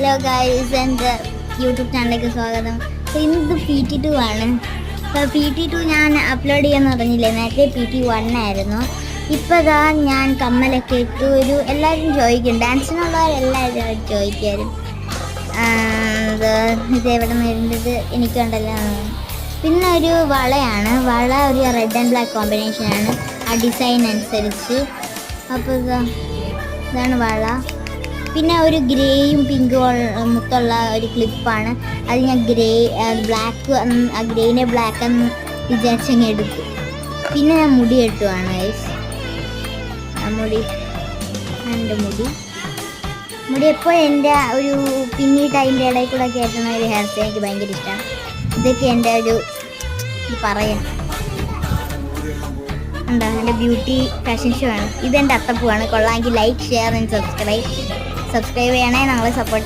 Hello guys, എൻ്റെ YouTube ചാനലിലേക്ക് സ്വാഗതം. അപ്പോൾ ഇന്നത് PT2 ആണ്. അപ്പോൾ PT2 ഞാൻ അപ്ലോഡ് ചെയ്യാമെന്ന് പറഞ്ഞില്ലേ, നേരത്തെ PT1 ആയിരുന്നു. ഇപ്പോൾ ഇതാ ഞാൻ കമ്മലൊക്കെ ഇട്ടു. എല്ലാവരും ചോദിക്കും, ഡാൻസിനുള്ളവരെല്ലാവരും ചോദിക്കാരും ഇതെവിടെ നിന്ന് വരുന്നത് എനിക്കുണ്ടല്ലോ. പിന്നെ ഒരു വളയാണ്. വള ഒരു റെഡ് ആൻഡ് ബ്ലാക്ക് കോമ്പിനേഷനാണ് ആ ഡിസൈൻ അനുസരിച്ച്. അപ്പോൾ ഇതാണ് വള. പിന്നെ ഒരു ഗ്രേയും പിങ്കും മുത്തുള്ള ഒരു ക്ലിപ്പാണ്. അത് ഞാൻ ബ്ലാക്ക് ആ ഗ്രേനെ ബ്ലാക്ക് എന്ന് വിചാരിച്ചങ്ങ് എടുത്തു. പിന്നെ ഞാൻ മുടി കെട്ടുവാണ് ഗൈസ്. എൻ്റെ മുടി എപ്പോഴും എൻ്റെ ഒരു പിന്നീട് അതിൻ്റെ ഇടയിൽ കൂടെ കയറ്റുന്ന ഒരു ഹെയർ സ്റ്റൈൽ എനിക്ക് ഭയങ്കര ഇഷ്ടമാണ്. ഇതൊക്കെ എൻ്റെ ഒരു പറയാം എന്താ എൻ്റെ ബ്യൂട്ടി ഫാഷൻ ഷോ ആണ്. ഇതെൻ്റെ അത്തപ്പൂവാണ്. കൊള്ളാമെങ്കിൽ ലൈക്ക്, ഷെയർ ആൻഡ് സബ്സ്ക്രൈബ് ചെയ്യണേ. ഞങ്ങളെ സപ്പോർട്ട്